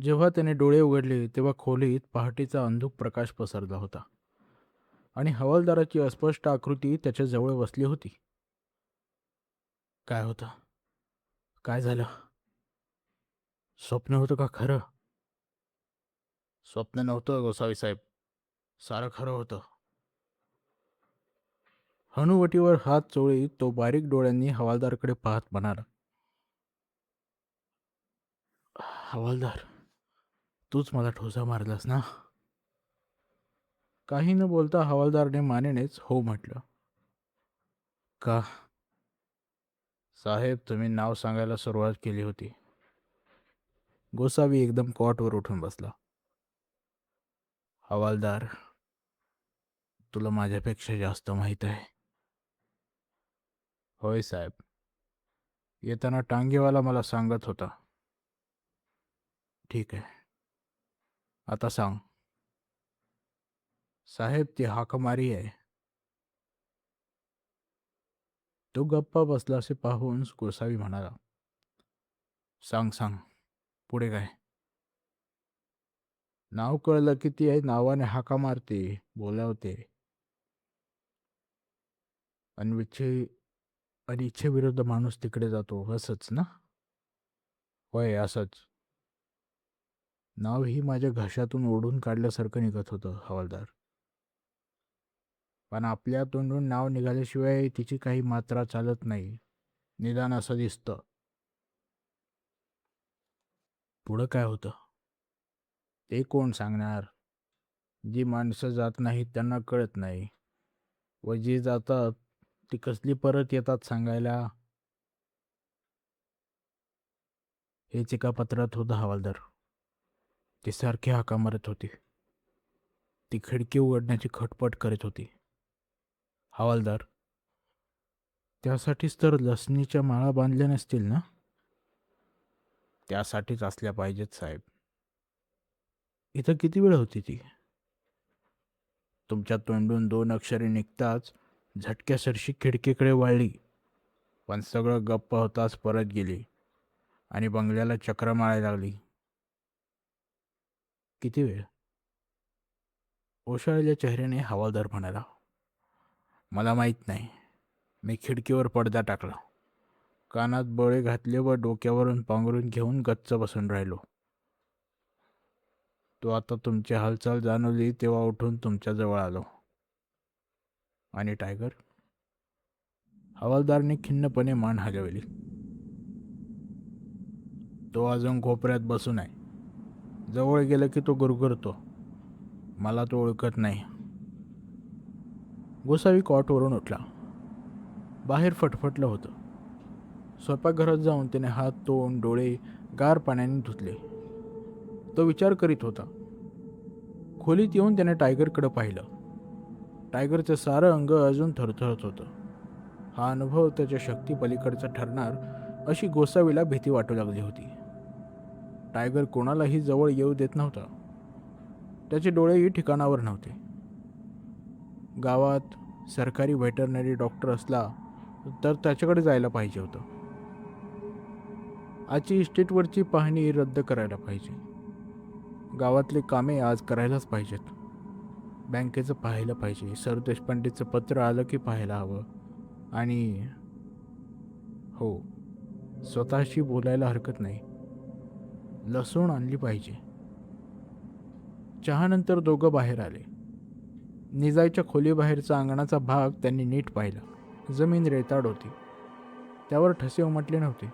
जेव्हा त्याने डोळे उघडले तेव्हा खोलीत पहाटेचा अंधुक प्रकाश पसरला होता आणि हवालदाराची अस्पष्ट आकृती त्याच्या जवळ बसली होती. काय होतं? काय झालं? स्वप्न होतं का खरं? स्वप्न नव्हतं गोसावी साहेब, सारं खरं होतं. हनुवटीवर हात चोळीत तो बारीक डोळ्यांनी हवालदारकडे पाहत म्हणाला, हवालदार, तूच मला ठोसा मारलास ना? काही न बोलता हवालदारने मानेनेच हो म्हटलं. का? साहेब, तुम्ही नाव सांगायला सुरुवात केली होती. गोसावी एकदम कॉटवर उठून बसला. हवालदार, तुला माझ्यापेक्षा जास्त माहीत आहे. होय साहेब, येताना टांगेवाला मला सांगत होता. ठीक आहे, आता सांग. साहेब, ती हाकमारी आहे. तो गप्पा बसला असे पाहून गोसावी म्हणाला, सांग सांग, पुढे काय? नाव कळलं की ती आहे नावाने हाका मारते, बोलावते आणि इच्छेविरुद्ध माणूस तिकडे जातो, असंच ना? होय, असंच. नावही माझ्या घशातून ओढून काढल्यासारखं निघत होतं हवालदार. पण आपल्या तोंडून नाव निघाल्याशिवाय तिची काही मात्रा चालत नाही, निदान असं दिसतं. पुढं काय होतं ते कोण सांगणार? जी माणसं जात नाहीत त्यांना कळत नाही, व जी जातात ती कसली परत येतात सांगायला? हेच एका पत्रात होतं हवालदार. ती सारखी हाका मारत होती. ती खिडकी उघडण्याची खटपट करीत होती. हवालदार, त्यासाठीच तर लसणीच्या माळा बांधल्या नसतील ना? त्यासाठीच असल्या पाहिजेत साहेब. इथं किती वेळ होती ती? तुमच्या तोंडून दोन अक्षरे निघताच झटक्यासरशी खिडकीकडे वळली, पण सगळं गप्प होताच परत गेली आणि बंगल्याला चक्र मारायला लागली. किती वेळ? ओशाळलेल्या चेहऱ्याने हवालदार म्हणाला, मला माहीत नाही. मी खिडकीवर पडदा टाकला, कानात बळे घातले व डोक्यावरून पांघरून घेऊन गच्च बसून राहिलो. तो आता तुमची हालचाल जाणवली तेव्हा उठून तुमच्याजवळ आलो. आणि टायगर? हवालदारने खिन्नपणे मान हलवली. तो अजून कोपऱ्यात बसून आहे. जवळ गेलं की तो गुरगुरतो. मला तो ओळखत नाही. गोसावी कॉटवरून उठला. बाहेर फटफटलं होतं. स्वयंपाकघरात जाऊन त्याने हात, तोंड, डोळे गार पाण्याने धुतले. तो विचार करीत होता. खोलीत येऊन त्याने टायगरकडे पाहिलं. टायगरचं सारं अंग अजून थरथरत होतं. हा अनुभव त्याच्या शक्ती पलीकडचा ठरणार अशी गोसावीला भीती वाटू लागली होती. टायगर कोणालाही जवळ येऊ देत नव्हता. त्याचे डोळेही ठिकाणावर नव्हते. गावात सरकारी व्हेटरनरी डॉक्टर असला तर त्याच्याकडे जायला पाहिजे होतं. आजची इस्टेटवरची पाहणी रद्द करायला पाहिजे. गावातले कामे आज करायलाच पाहिजेत. बँकेचं पाहायला पाहिजे. सर देशपांडेचं पत्र आलं की पाहायला हवं. आणि हो, स्वतःशी बोलायला हरकत नाही. लसूण आणली पाहिजे. चहानंतर दोघं बाहेर आले. निजायच्या खोलीबाहेरचा अंगणाचा भाग त्यांनी नीट पाहिला. जमीन रेताड होती. त्यावर ठसे उमटले नव्हते.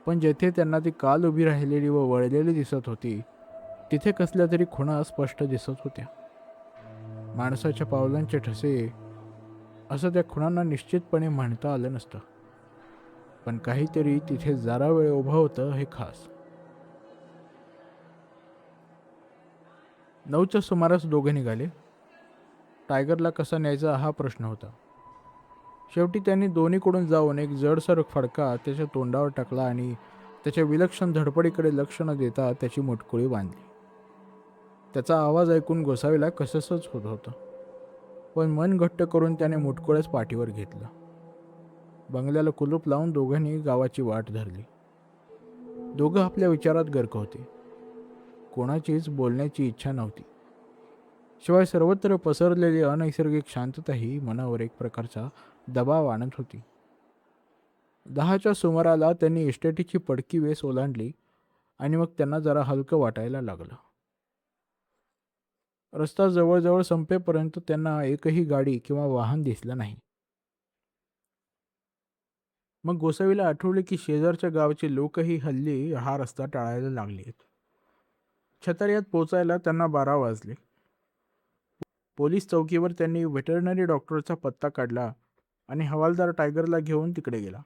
पण जेथे त्यांना ती काल उभी राहिलेली व वळलेली दिसत होती, तिथे कसल्या तरी खुणा स्पष्ट दिसत होत्या. माणसाच्या पावलांचे ठसे असं त्या खुणांना निश्चितपणे म्हणता आलं नसतं. पण काहीतरी तिथे जरा वेळ उभं होतं हे खास. 9च्या सुमारास दोघे निघाले. टायगरला कसा न्यायचा हा प्रश्न होता. शेवटी त्यांनी दोन्हीकडून जाऊन एक जडसर फडका त्याच्या तोंडावर टाकला आणि त्याच्या विलक्षण धडपडीकडे लक्ष न देता त्याची मुटकुळी बांधली. त्याचा आवाज ऐकून गोसावीला कसंसच होत होतं, पण मन घट्ट करून त्याने मुटकुळ्याच पाठीवर घेतलं. बंगल्याला कुलूप लावून दोघांनी गावाची वाट धरली. दोघं आपल्या विचारात गर्क होते. कोणाचीच बोलण्याची इच्छा नव्हती. शिवाय सर्वत्र पसरलेली अनैसर्गिक शांतताही मनावर एक प्रकारचा दबाव आणत होती. 10च्या सुमाराला त्यांनी इस्टेटीची पडकी वेस ओलांडली आणि मग त्यांना जरा हलकं वाटायला लागलं. रस्ता जवळजवळ संपेपर्यंत त्यांना एकही गाडी किंवा वाहन दिसलं नाही. मग गोसावीला आठवले की शेजारच्या गावचे लोकही हल्ली हा रस्ता टाळायला लागलेत. छतार्यात पोचायला त्यांना 12 वाजले. पोलीस चौकीवर त्यांनी व्हेटरनरी डॉक्टरचा पत्ता काढला आणि हवालदार टायगरला घेऊन तिकडे गेला.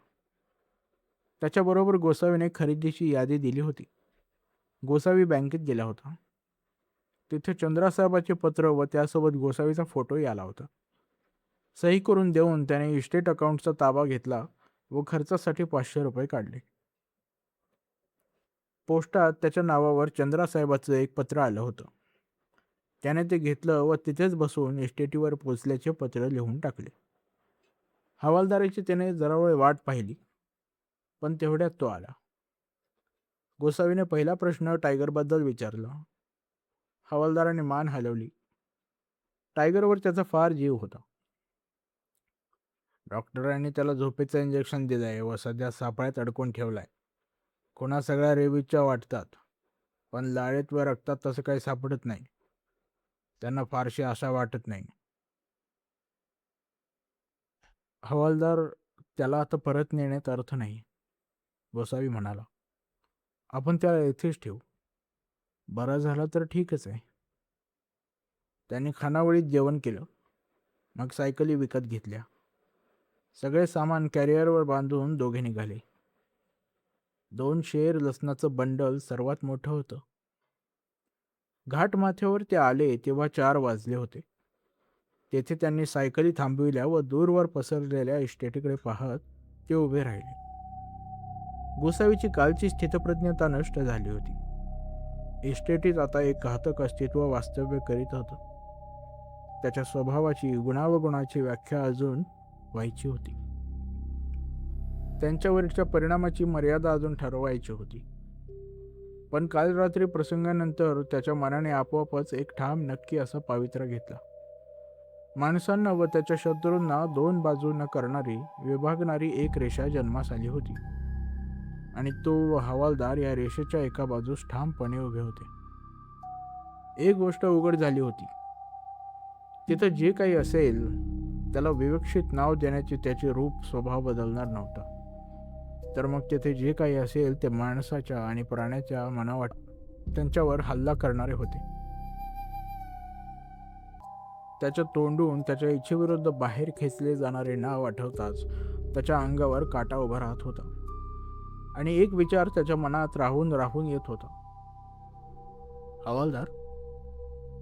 त्याच्याबरोबर गोसावीने खरेदीची यादी दिली होती. गोसावी बँकेत गेला होता. तिथे चंद्रासाहेबाचे पत्र व त्यासोबत गोसावीचा फोटोही आला होता. सही करून देऊन त्याने इस्टेट अकाउंटचा ताबा घेतला व खर्चासाठी 500 रुपये काढले. पोस्टात त्याच्या नावावर चंद्रासाहेबाचं एक पत्र आलं होतं. त्याने ते घेतलं व तिथेच बसून इस्टेटीवर पोचल्याचे पत्र लिहून टाकले. हवालदाराची त्याने जरा वेळ वाट पाहिली, पण तेवढ्यात तो आला. गोसावीने पहिला प्रश्न टायगरबद्दल विचारला. हवालदाराने मान हलवली. टायगरवर त्याचा फार जीव होता. डॉक्टरांनी त्याला झोपेचं इंजेक्शन दिलंय व सध्या सापळ्यात अडकून ठेवलाय. कोणा सगळ्या रेबीजच्या वाटतात, पण लाळेत व रक्तात तसं काही सापडत नाही. त्यांना फारशी आशा वाटत नाही. हवालदार, त्याला आता परत नेण्यात अर्थ नाही, गोसावी म्हणाला. आपण त्याला येथेच ठेवू. बरा झाला तर ठीकच आहे. त्यांनी खानावळीत जेवण केलं. मग सायकली विकत घेतल्या. सगळे सामान कॅरियरवर बांधून दोघे निघाले. 2 शेर लसणाचं बंडल सर्वात मोठं होतं. घाट माथ्यावर ते आले तेव्हा 4 वाजले होते. तेथे त्यांनी सायकली थांबविल्या व दूरवर पसरलेल्या इस्टेटीकडे पाहत ते उभे राहिले. गोसावीची कालची स्थितप्रज्ञता नष्ट झाली होती. इस्टेटीत आता एक घातक अस्तित्व वास्तव्य करीत होतं. त्याच्या स्वभावाची, गुणावगुणाची व्याख्या अजून व्हायची होती. त्यांच्यावरच्या परिणामाची मर्यादा अजून ठरवायची होती. पण काल रात्री प्रसंगानंतर त्याच्या मनाने आपोआपच एक ठाम नक्की असा पावित्र्य घेतला. माणसांना व त्याच्या शत्रूंना 2 बाजूंना करणारी, विभागणारी एक रेषा जन्मास आली होती आणि तो व हवालदार या रेषेच्या एका बाजूस ठामपणे उभे होते. एक गोष्ट उघड झाली होती. तिथं जे काही असेल त्याला विवक्षित नाव देण्याचे त्याचे रूप स्वभाव बदलणार नव्हता. तर मग तिथे जे काही असेल ते माणसाच्या आणि प्राण्याच्या मनावाट त्यांच्यावर हल्ला करणारे होते. त्याच्या तोंडून त्याच्या इच्छेविरुद्ध बाहेर खेचले जाणारे नाव आठवताच त्याच्या अंगावर काटा उभा राहत होता आणि एक विचार त्याच्या मनात राहून राहून येत होता. हवालदार,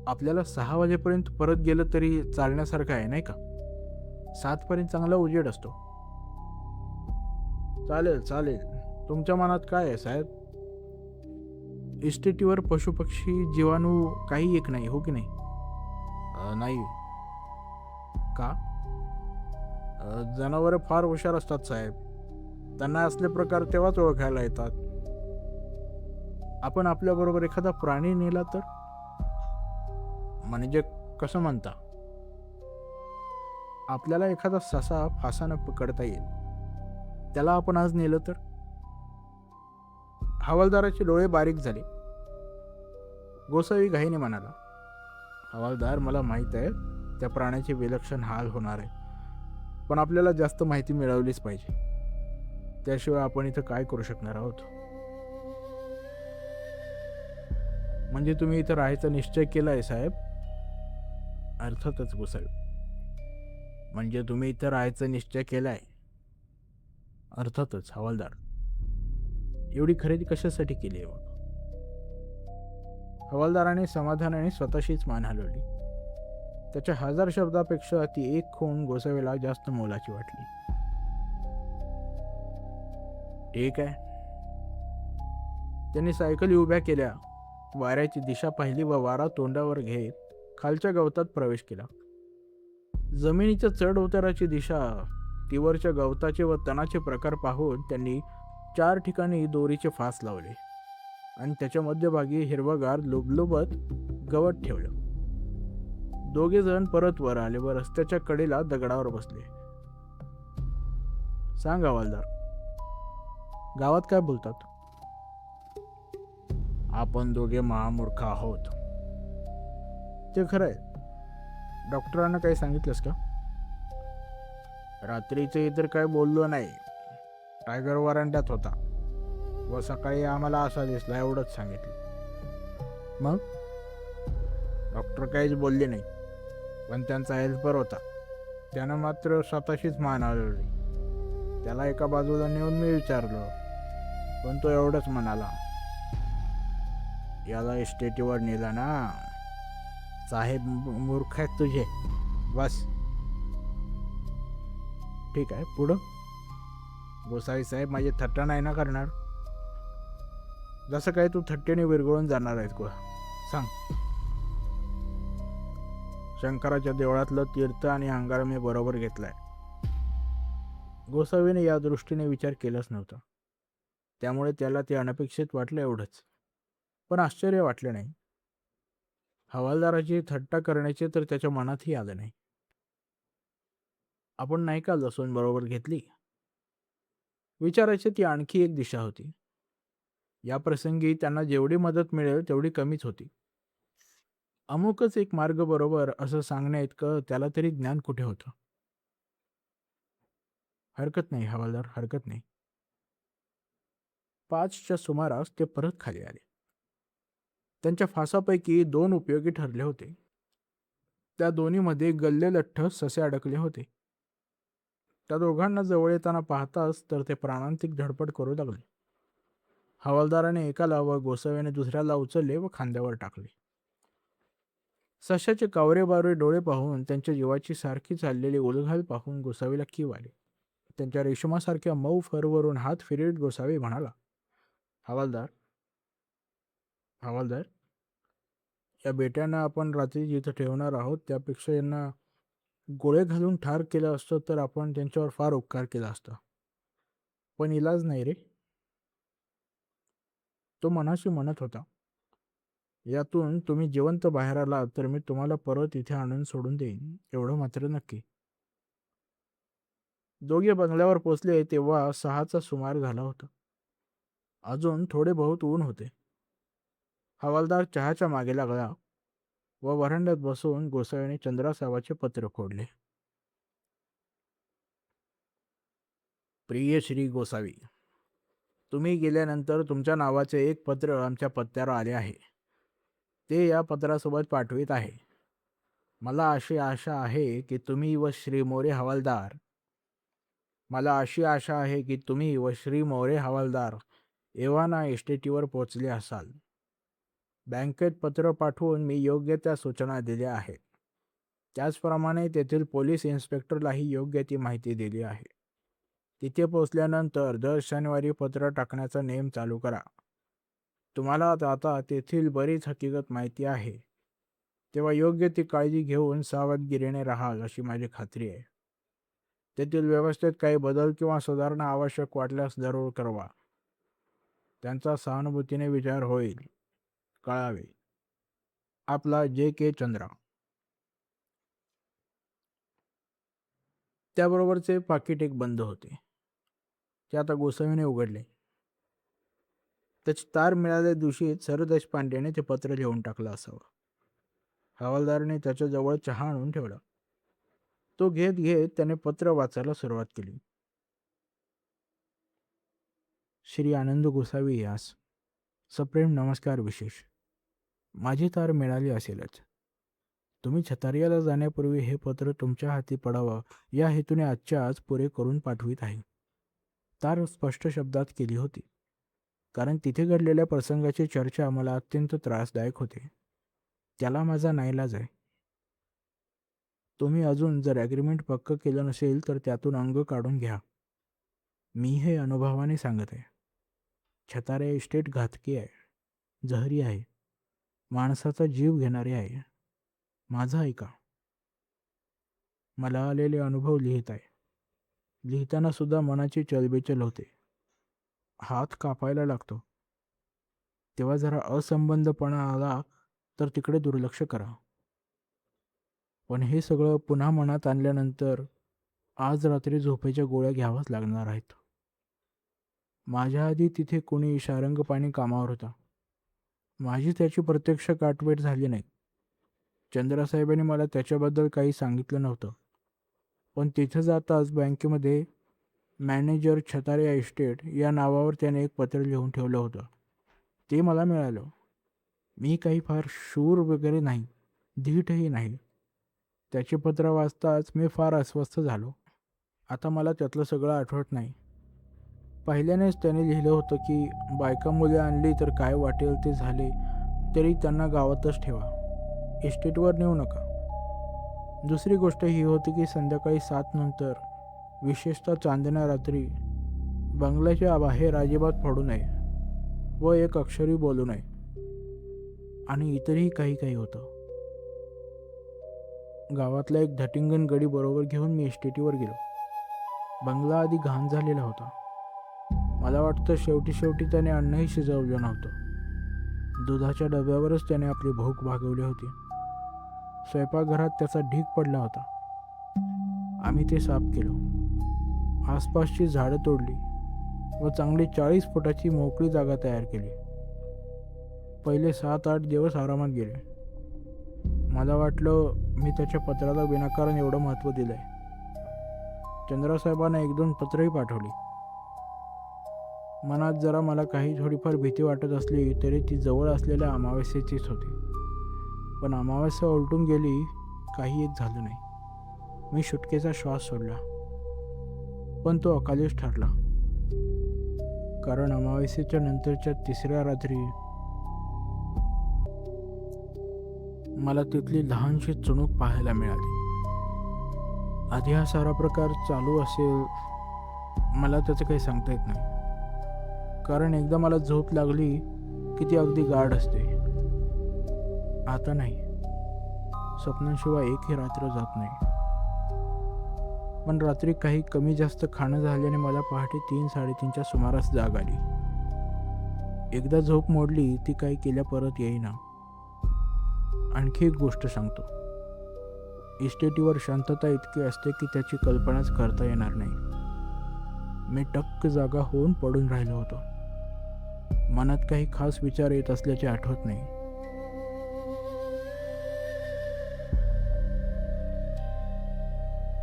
आपल्याला 6 वाजेपर्यंत परत गेलं तरी चालण्यासारखं आहे, नाही का? 7 पर्यंत चांगला उजेड असतो. चालेल चालेल. तुमच्या मनात काय आहे साहेब? इस्टेटीवर पशुपक्षी जीवाणू काही एक नाही, हो की नाही? नाही. का? जनावरं फार हुशार असतात साहेब. त्यांना असले प्रकार तेव्हाच ओळखायला येतात. आपण आपल्याबरोबर एखादा प्राणी नेला तर? म्हणजे कसं म्हणता? आपल्याला एखादा ससा फासानं पकडता येईल. त्याला आपण आज नेलं तर? हवालदाराचे डोळे बारीक झाले. गोसावी घाईने म्हणाला, हवालदार, मला माहीत आहे त्या प्राण्याचे विलक्षण हाल होणार आहे, पण आपल्याला जास्त माहिती मिळवलीच पाहिजे. त्याशिवाय आपण इथं काय करू शकणार आहोत? म्हणजे तुम्ही इथं राहायचा निश्चय केलाय साहेब? अर्थातच गोसावी. म्हणजे तुम्ही इथं राहायचा निश्चय केलाय? अर्थातच हवालदार. एवढी खरेदी कशासाठी केली आहे मग? हवालदाराने समाधानाने स्वतःशीच मान हलवली. त्याच्या 1000 शब्दापेक्षा ती एक खूण गोसावीला जास्त मोलाची वाटली. ठीक आहे. त्यांनी सायकली उभ्या केल्या, वाऱ्याची दिशा पाहिली व वारा तोंडावर घेत खालच्या गवतात प्रवेश केला. जमिनीच्या चढ उताराची दिशा, तीवरच्या गवताचे व तणाचे प्रकार पाहून त्यांनी 4 ठिकाणी दोरीचे फास लावले. आणि त्याच्या मध्यभागी हिरवगार लुबलुबत गवत ठेवलं. दोघे जण परत वर आले व रस्त्याच्या कडेला दगडावर बसले. सांग हवालदार, गावात काय बोलतात? आपण दोघे महामूर्ख आहोत. ते खरंय. डॉक्टरांना काही सांगितलंस का? रात्रीचे इतर काय बोललो नाही. टायगर वरांड्यात होता व सकाळी आम्हाला असा दिसला एवढंच सांगितलं. मग? डॉक्टर काहीच बोलले नाही, पण त्यांचा हेल्पर होता. त्यानं मात्र स्वतःशीच मान हलवली. त्याला एका बाजूला नेऊन मी विचारलं, पण तो एवढंच म्हणाला, याला इस्टेटीवर नेला ना. साहेब मूर्ख आहेत तुझे. बस. ठीक आहे, पुढं? गोसावी साहेब माझी थट्टा नाही ना करणार? जसं काय तू थट्टेने विरघळून जाणार आहेस गो. सांग. शंकराच्या देवळातलं तीर्थ आणि अंगार मी बरोबर घेतलाय. गोसावीने या दृष्टीने विचार केलाच नव्हता, त्यामुळे त्याला ते अनपेक्षित वाटलं एवढंच. पण आश्चर्य वाटलं नाही. हवालदाराची थट्टा करण्याचे तर त्याच्या मनातही आलं नाही. आपण नाही का लसूण बरोबर घेतली? विचारायची ती आणखी एक दिशा होती. या प्रसंगी त्यांना जेवढी मदत मिळेल तेवढी कमीच होती. अमुकच एक मार्ग बरोबर असं सांगण्या इतकं त्याला तरी ज्ञान कुठे होतं? हरकत नाही हवालदार, हरकत नाही. 5च्या सुमारास ते परत खाली आले. त्यांच्या फासापैकी 2 उपयोगी ठरले होते. त्या दोन्हीमध्ये गल्ले लठ्ठ ससे अडकले होते. त्या दोघांना जवळ येताना पाहताच तर ते प्राणांतिक धडपड करू लागले. हवालदाराने एकाला व गोसाव्याने दुसऱ्याला उचलले व खांद्यावर टाकले. सश्याचे कावरेबावरे डोळे पाहून, त्यांच्या जीवाची सारखी चाललेली उलघाल पाहून गोसावीला कीव आली. त्यांच्या रेशमासारख्या मऊ फरवरून हात फिरवीत गोसावी म्हणाला, हवालदार, हवालदार, या बेट्यांना आपण रात्री जिथं ठेवणार आहोत त्यापेक्षा यांना गोळे घालून ठार केलं असतं तर आपण त्यांच्यावर फार उपकार केला असता. पण इलाज नाही रे. तो मनाशी म्हणत होता, यातून तुम्ही जिवंत बाहेर आला तर मी तुम्हाला परत इथे आणून सोडून देईन, एवढं मात्र नक्की. दोघे बंगल्यावर पोचले तेव्हा 6चा सुमार झाला होता. अजून थोडे बहुत ऊन होते. हवालदार चहाच्या मागे लागला व वरांड्यात बसून गोसाव्याने चंद्रासाहेबाचे पत्र खोडले. प्रिय श्री गोसावी, तुम्ही गेल्यानंतर तुमच्या नावाचे एक पत्र आमच्या पत्त्यावर आले आहे. ते या पत्रासोबत पाठवित आहे. मला अशी आशा आहे की तुम्ही व श्री मोरे हवालदार एव्हाना इस्टेटीवर पोचले असाल. बँकेत पत्र पाठवून मी योग्य त्या सूचना दिल्या आहेत. त्याचप्रमाणे तेथील पोलीस इन्स्पेक्टरलाही योग्य ती माहिती दिली आहे. तिथे पोचल्यानंतर दर शनिवारी पत्र टाकण्याचा नेम चालू करा. तुम्हाला आता तेथील बरीच हकीकत माहिती आहे, तेव्हा योग्य ती काळजी घेऊन सावधगिरीने राहाल अशी माझी खात्री आहे. तेथील व्यवस्थेत काही बदल किंवा सुधारणा आवश्यक वाटल्यास जरूर करवा. त्यांचा सहानुभूतीने विचार होईल. कळावे. आपला J.K. चंद्रा. त्याबरोबरचे पाकिट एक बंद होते. ते आता गोसावीने उघडले. त्याची तार मिळाल्या दिवशी सर देशपांडेने ते पत्र लिहून टाकलं असावं. हवालदाराने त्याच्याजवळ चहा आणून ठेवला. तो घेत घेत त्याने पत्र वाचायला सुरुवात केली. श्री आनंद गोसावी यास सप्रेम नमस्कार विशेष. माझी तार मिळाली असेलच. तुम्ही छतारियाला जाण्यापूर्वी हे पत्र तुमच्या हाती पडावं या हेतूने आजच्या आज पुरे करून पाठवित आहे. तार स्पष्ट शब्दात केली होती, कारण तिथे घडलेल्या प्रसंगाची चर्चा मला अत्यंत त्रासदायक होते. त्याला माझा नाईलाज आहे. तुम्ही अजून जर ॲग्रीमेंट पक्क केलं नसेल तर त्यातून अंग काढून घ्या. मी हे अनुभवाने सांगत आहे. छतारे इस्टेट घातकी आहे, जहरी आहे, माणसाचा जीव घेणारे आहे. माझा ऐका. मला आलेले अनुभव लिहित आहे. लिहिताना सुद्धा मनाची चलबिचल होते. हात कापायला लागतो. तेव्हा जरा असंबंधपणा आला तर तिकडे दुर्लक्ष करा. पण हे सगळं पुन्हा मनात आणल्यानंतर आज रात्री झोपेच्या गोळ्या घ्याव्याच लागणार आहेत. माझ्या आधी तिथे कोणी शारंगपाणी कामावर होता. माझी त्याची प्रत्यक्ष गाठभेट झाली नाही. चंद्रासाहेबांनी मला त्याच्याबद्दल काही सांगितलं नव्हतं. पण तिथं जाताच बँकेमध्ये मॅनेजर छतारे इस्टेट या नावावर त्याने एक पत्र लिहून ठेवलं होतं. ते मला मिळालं. मी काही फार शूर वगैरे नाही, धीटही नाही. त्याचे पत्र वाचताच मी फार अस्वस्थ झालो. आता मला त्यातलं सगळं आठवत नाही. पहिल्यानेच त्याने लिहिलं होतं की बायका मुले आणली तर काय वाटेल ते झाले तरी त्यांना गावातच ठेवा, इस्टेटवर नेऊ नका. दुसरी गोष्ट ही होती की संध्याकाळी 7 नंतर, विशेषतः चांदण्या रात्री, बंगल्याच्या बाहेर अजिबात पडू नये व एक अक्षरही बोलू नये. आणि इतरही काही काही होतं. गावातला एक धटिंगण गडी बरोबर घेऊन मी इस्टेटीवर गेलो. बंगला आधी घाण झालेला होता. मला वाटतं शेवटी त्याने अन्नही शिजवलं नव्हतं. दुधाच्या डब्यावरच त्याने आपली भूक भागवली होती. स्वयंपाकघरात त्याचा ढीग पडला होता. आम्ही ते साफ केलं. आसपासची झाडं तोडली व चांगली 40 फुटाची मोकळी जागा तयार केली. पहिले 7-8 दिवस आरामात गेले. मला वाटलं मी त्याच्या पत्राला विनाकारण एवढं महत्त्व दिलंय. चंद्रासाहेबांना 1-2 पत्रही पाठवली. मनात जरा मला काही थोडीफार भीती वाटत असली तरी ती जवळ असलेल्या अमावस्येचीच होती. पण अमावस्या उलटून गेली, काही एक झालं नाही. मी सुटकेचा श्वास सोडला. पण तो अकालीच ठरला. कारण अमावस्येच्या नंतरच्या 3ऱ्या रात्री मला तिथली लहानशी चुणूक पाहायला मिळाली. आधी हा सारा प्रकार चालू असेल, मला त्याचं काही सांगता येत नाही. कारण एकदा मला झोप लागली की ती अगदी गाढ असते. आता नाही. स्वप्नांशिवाय एकही रात्र जात नाही. पण रात्री काही कमी जास्त खाणं झाल्याने मला पहाटे 3-3:30च्या सुमारास जाग आली. एकदा झोप मोडली ती काही केल्या परत येईना. आणखी एक गोष्ट सांगतो. इस्टेटीवर शांतता इतकी असते की त्याची कल्पनाच करता येणार नाही. मी टक्क जागा होऊन पडून राहिलो होतो. मनात काही खास विचार येत असल्याचे आठवत नाही.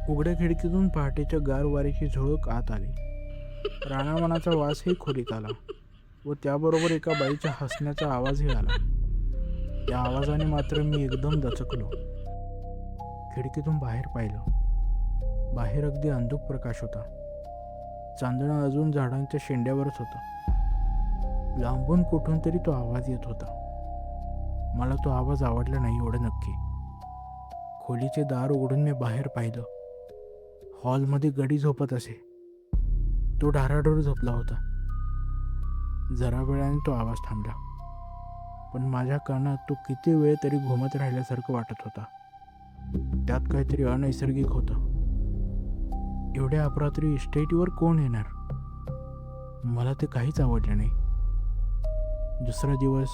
उघड्या खिडकीतून पहाटेच्या गार वाऱ्याची झुळूक आत आली. रानावनाचा वासही खोलीत आला व त्याबरोबर एका बाईच्या हसण्याचा आवाजही आला. त्या आवाजाने मात्र मी एकदम दचकलो. खिडकीतून बाहेर पाहिलं. बाहेर अगदी अंधुक प्रकाश होता. चांदणं अजून झाडांच्या शेंड्यावरच होतं. लांबून कुठून तरी तो आवाज येत होता. मला तो आवाज आवडला नाही एवढं नक्की. खोलीचे दार उघडून मी बाहेर पाहिलं. हॉलमध्ये गडी झोपत असे. तो ढाराढोर झोपला होता. जरा वेळाने तो आवाज थांबला. पण माझ्या कानात तो किती वेळ तरी घुमत राहिल्यासारखं वाटत होता. त्यात काहीतरी अनैसर्गिक होतं. एवढ्या अपरात्री इस्टेटीवर कोण येणार? मला ते काहीच आवडलं नाही. दुसरा दिवस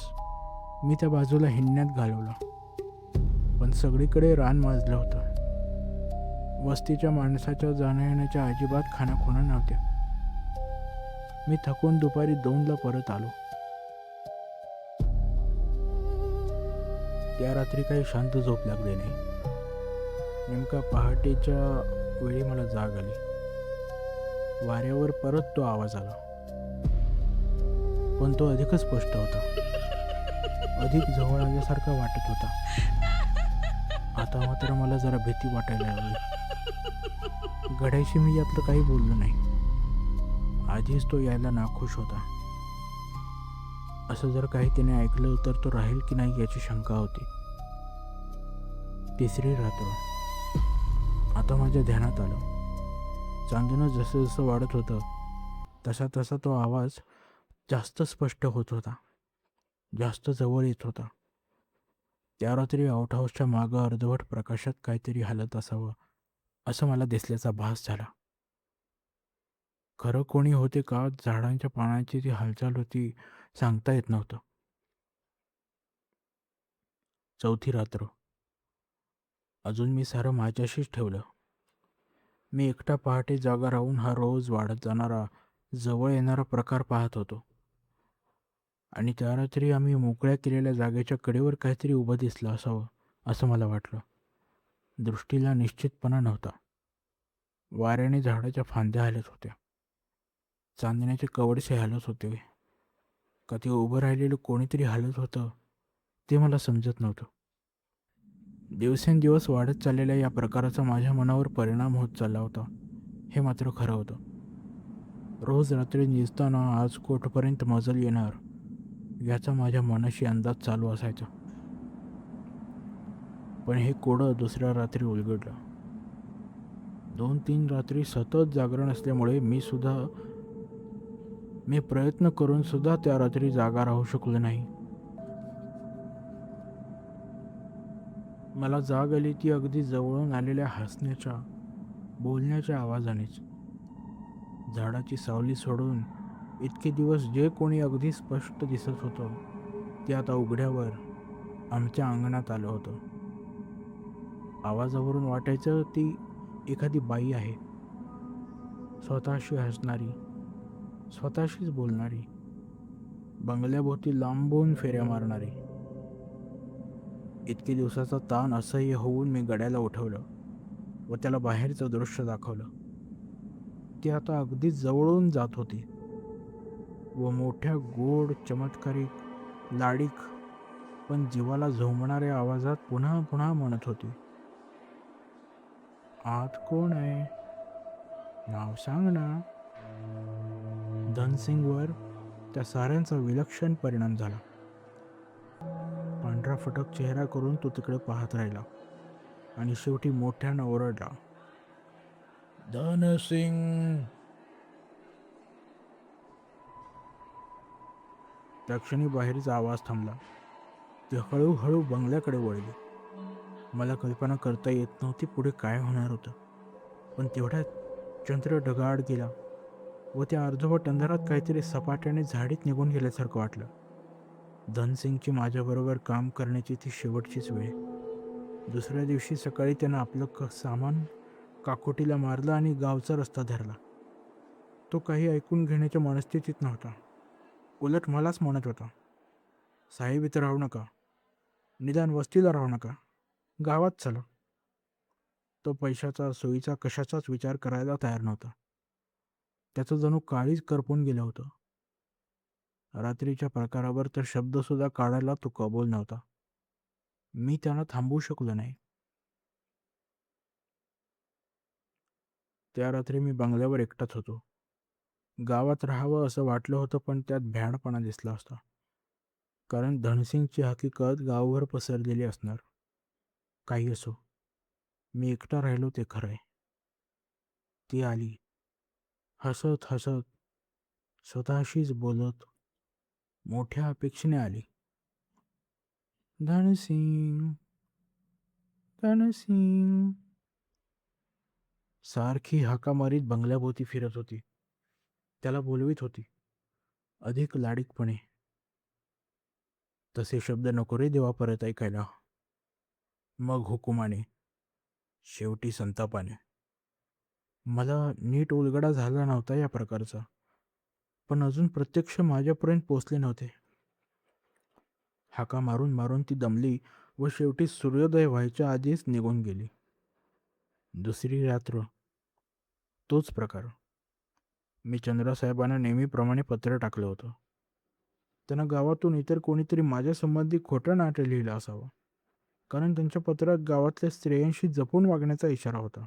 मी त्या बाजूला हिंडण्यात घालवला. पण सगळीकडे रान माजलं होतं. वस्तीच्या माणसाच्या जाण्या-येण्याच्या अजिबात खाणाखुणा नव्हत्या. मी थकून दुपारी 2ला परत आलो. त्या रात्री काही शांत झोप लागली नाही. नेमका पहाटेच्या वेळी मला जाग आली. वाऱ्यावर परत तो आवाज आला. पण तो अधिकच स्पष्ट होता. अधिक जवळ आल्यासारखा वाटत होता. आता मात्र मला जरा भीती वाटायला लागली. गड्याशी मी यातलं काही बोललो नाही. आधीच तो यायला नाखुश होता. असं जर काही त्याने ऐकलं तर तो राहील की नाही याची शंका होती. 3री रात्र. आता माझ्या ध्यानात आलं. चांदणं जसं जसं वाढत होतं तसा तसा तो आवाज जास्त स्पष्ट होत होता. जास्त जवळ येत होता. त्या रात्री आउट हाऊसच्या मागं अर्धवट प्रकाशात काहीतरी हलत असावं असं मला दिसल्याचा भास झाला. खरं कोणी होते का झाडांच्या पानांची ती हालचाल होती सांगता येत नव्हतं. चौथी रात्र. अजून मी सारं माझ्याशीच ठेवलं. मी एकटा पहाटे जागा राहून हा रोज वाढत जाणारा, जवळ येणारा प्रकार पाहत होतो. आणि त्या रात्री आम्ही मोकळ्या केलेल्या जागेच्या कडेवर काहीतरी उभं दिसलं असावं, असं मला वाटलं. दृष्टीला निश्चितपणा नव्हता. वाऱ्याने झाडाच्या फांद्या हलत होत्या. चांदण्याचे कवडसे हलत होते. का ते उभं राहिलेलं कोणीतरी हलत होतं ते मला समजत नव्हतं. दिवसेंदिवस वाढत चाललेल्या या प्रकाराचा माझ्या मनावर परिणाम होत चालला होता, हे मात्र खरं होतं. रोज रात्री निजताना आज कोठपर्यंत मजल येणार याचा माझ्या मनाशी अंदाज चालू असायचा. पण हे कोडं दुसऱ्या रात्री उलगडलं. 2-3 रात्री सतत जागरण असल्यामुळे मी प्रयत्न करून सुद्धा त्या रात्री जागा राहू शकलो नाही. मला जाग आली ती अगदी जवळून आलेल्या हसण्याच्या, बोलण्याच्या आवाजानेच. झाडाची सावली सोडून इतके दिवस जे कोणी अगदी स्पष्ट दिसत होतं ते आता उघड्यावर आमच्या अंगणात आलं होतं. आवाजावरून वाटायचं ती एखादी बाई आहे, स्वतःशी हसणारी, स्वतःशीच बोलणारी, बंगल्याभोवती लांबून फेऱ्या मारणारी. इतके दिवसाचा ताण असह्य होऊन मी गड्याला उठवलं व त्याला बाहेरचं दृश्य दाखवलं. ती आता अगदी जवळून जात होती व मोठ्या गोड, चमत्कारिक, लाडीक पण जीवाला झोंबणाऱ्या आवाजात पुन्हा पुन्हा म्हणत होती, आत कोण आहे? नाव सांग ना. धनसिंगवर त्या साऱ्यांचा विलक्षण परिणाम झाला. पांढरा फटक चेहरा करून तो तिकडे पाहत राहिला आणि शेवटी मोठ्यानं ओरडला, धनसिंग. त्या क्षणी बाहेरचा आवाज थांबला. ती हळूहळू बंगल्याकडे वळली. मला कल्पना करता येत नव्हती पुढे काय होणार होतं. पण तेवढ्यात चंद्र ढगाळ गेला व त्या अर्धवट अंधारात काहीतरी सपाट्याने झाडीत निघून गेल्यासारखं वाटलं. धनसिंगची माझ्याबरोबर काम करण्याची ती शेवटचीच वेळ. दुसऱ्या दिवशी सकाळी त्यानं आपलं सामान काकोटीला मारलं आणि गावचा रस्ता धरला. तो काही ऐकून घेण्याच्या मनस्थितीत नव्हता. उलट मलाच म्हणत होता, साहेब इथं राहू नका, निदान वस्तीला राहू नका, गावात चला. तो पैशाचा, सोयीचा, कशाचाच विचार करायला तयार नव्हता. त्याचं जणू काळीच करपून गेलं होतं. रात्रीच्या प्रकारावर तर शब्दसुद्धा काढायला तो कबूल नव्हता. मी त्यांना थांबवू शकलो नाही. त्या रात्री मी बंगल्यावर एकटाच होतो. गावात राहावं असं वाटलं होतं, पण त्यात भ्याडपणा दिसला असता. कारण धनसिंगची हकीकत गावभर पसरलेली असणार. काही असो, मी एकटा राहिलो ते खरं आहे. ती आली, हसत हसत, स्वतःशीच बोलत, मोठ्या अपेक्षेने आली. धनसिंग, धनसिंग. सारखी हाका मारीत बंगल्याभोवती फिरत होती. त्याला बोलवीत होती, अधिक लाडीकपणे. तसे शब्द नको रे देवा परत ऐकायला. मग हुकुमाने, शेवटी संतापाने. मला नीट उलगडा झाला नव्हता या प्रकारचा, पण अजून प्रत्यक्ष माझ्यापर्यंत पोचले नव्हते. हाका मारून मारून ती दमली व शेवटी सूर्योदय व्हायच्या आधीच निघून गेली. दुसरी रात्र तोच प्रकार. मी चंद्रासाहेबांना नेहमीप्रमाणे पत्र टाकलं होतं. त्यांना गावातून इतर कोणीतरी माझ्या संबंधी खोटं नाटं लिहिलं असावं, कारण त्यांच्या पत्रात गावातल्या स्त्रियांशी जपून वागण्याचा इशारा होता.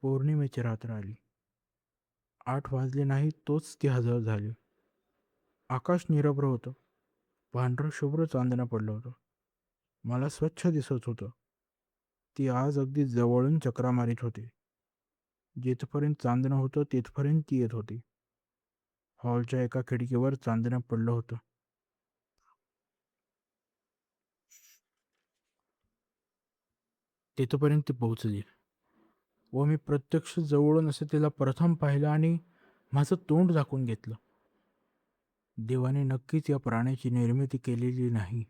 पौर्णिमेची रात्र आली. 8 वाजले नाही तोच ती हजर झाली. आकाश निरभ्र होतं. पांढरं शुभ्र चांदणं पडलं होतं. मला स्वच्छ दिसत होतं. ती आज अगदी जवळून चक्रा मारीत होती. जिथपर्यंत चांदणं होतं तिथपर्यंत ती येत होती. हॉलच्या एका खिडकीवर चांदणं पडलं होतं. तिथपर्यंत ती पोहोचली व मी प्रत्यक्ष जवळून असं तिला प्रथम पाहिलं आणि माझं तोंड झाकून घेतलं. देवाने नक्कीच या प्राण्याची निर्मिती केलेली नाही.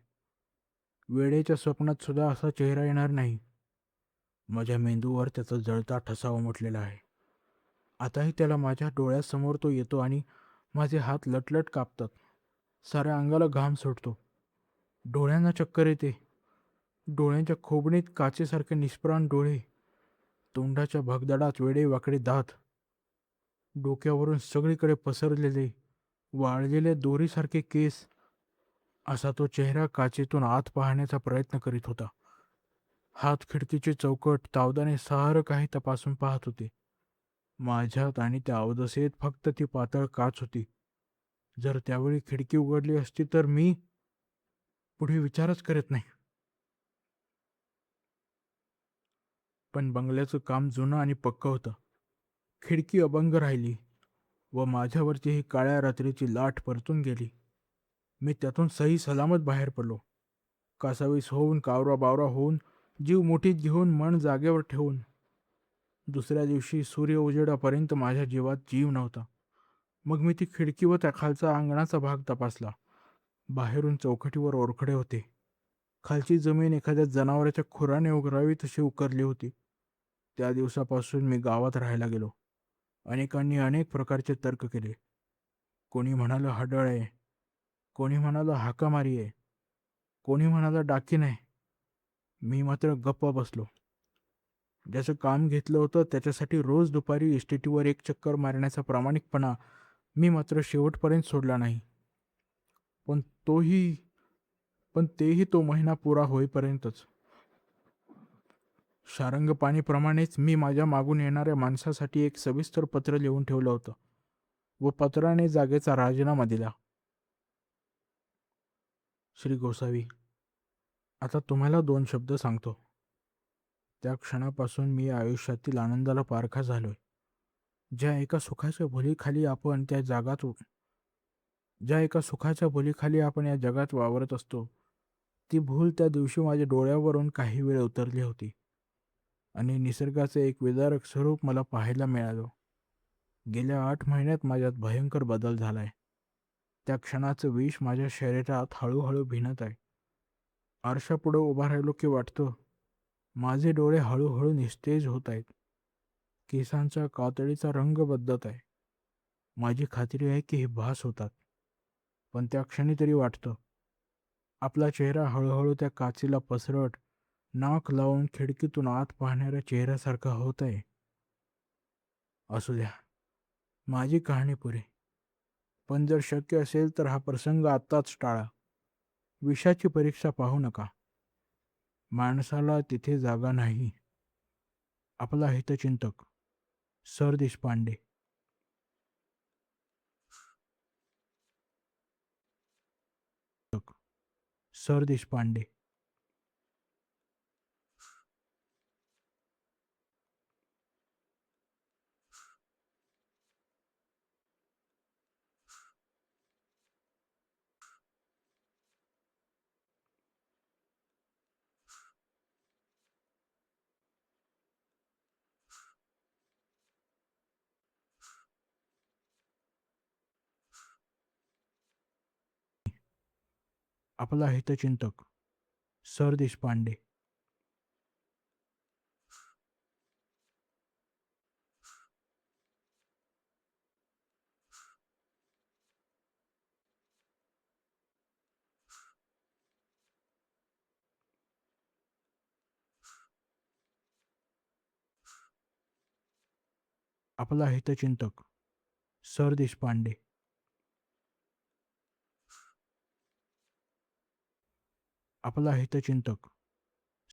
वेळेच्या स्वप्नात सुद्धा असा चेहरा येणार नाही. माझ्या मेंदूवर त्याचा जळता ठसा उमटलेला आहे. आताही त्याला माझ्या डोळ्यासमोर तो येतो आणि माझे हात लटलट कापतात. साऱ्या अंगाला घाम सुटतो. डोळ्यांना चक्कर येते. डोळ्यांच्या खोबणीत काचेसारखे निष्प्राण डोळे, तोंडाच्या भगदडात वेडेवाकडे दात, डोक्यावरून सगळीकडे पसरलेले वाळलेले दोरीसारखे केस. असा तो चेहरा काचेतून आत पाहण्याचा प्रयत्न करीत होता. हात खिडकीचे चौकट तावदाने सारं काही तपासून पाहत होते. माझ्यात आणि त्या अवदसेत फक्त ती पातळ काच होती. जर त्यावेळी खिडकी उघडली असती तर मी पुढे विचारच करत नाही. पण बंगल्याचं काम जुनं आणि पक्कं होतं. खिडकी अभंग राहिली व माझ्यावरची ही काळ्या रात्रीची लाट परतून गेली. मी त्यातून सही सलामत बाहेर पडलो. कासावीस होऊन, कावरा बावरा होऊन, जीव मुठीत घेऊन, मन जागेवर ठेवून. दुसऱ्या दिवशी सूर्य उजेडापर्यंत माझ्या जीवात जीव नव्हता. मग मी ती खिडकी व त्या खालचा अंगणाचा भाग तपासला. बाहेरून चौकटीवर ओरखडे होते. खालची जमीन एखाद्या जनावराच्या खुराने उगरावी तशी उकरली होती. त्या दिवसापासून मी गावात राहायला गेलो. अनेकांनी अनेक प्रकारचे तर्क केले. कोणी म्हणालं हडळ आहे, कोणी म्हणालं हाकामारी आहे, कोणी म्हणालं डाकीन आहे. मी मात्र गप्प बसलो. ज्याचं काम घेतलं होतं त्याच्यासाठी रोज दुपारी इस्टेटीवर एक चक्कर मारण्याचा प्रामाणिकपणा मी मात्र शेवटपर्यंत सोडला नाही. पण तोही पण तेही तो महिना पुरा होईपर्यंतच. सारंगपाणीप्रमाणेच मी माझ्या मागून येणाऱ्या माणसासाठी एक सविस्तर पत्र लिहून ठेवलं होतं व पत्राने जागेचा राजीनामा दिला. श्री गोसावी, आता तुम्हाला 2 शब्द सांगतो. त्या क्षणापासून मी आयुष्यातील आनंदाला पारखा झालोय. ज्या एका सुखाच्या भुलीखाली आपण त्या जगात ज्या एका सुखाच्या भुलीखाली आपण या जगात वावरत असतो, ती भूल त्या दिवशी माझ्या डोळ्यावरून काही वेळ उतरली होती आणि निसर्गाचे एक विदारक स्वरूप मला पाहायला मिळालं. गेल्या 8 महिन्यात माझ्यात भयंकर बदल झालाय. त्या क्षणाचं विष माझ्या शरीरात हळूहळू भिनत आहे. आरशापुढे उभा राहिलो की वाटतं माझे डोळे हळूहळू निस्तेज होत आहेत. केसांच्या कातडीचा रंग बदलत आहे. माझी खात्री आहे की हे भास होतात, पण त्या क्षणी तरी वाटतं आपला चेहरा हळूहळू त्या काचेला पसरट नाक लावून खिडकीतून आत पाहणाऱ्या चेहऱ्यासारखा होत आहे. असू द्या, माझी कहाणी पुरी. पण जर शक्य असेल तर हा प्रसंग आत्ताच टाळा. विषाची परीक्षा पाहू नका. माणसाला तिथे जागा नाही. आपला हितचिंतक सर देशपांडे. सर देशपांडे. आपला हितचिंतक सर देशपांडे. आपला हितचिंतक सर देशपांडे. आपला हितचिंतक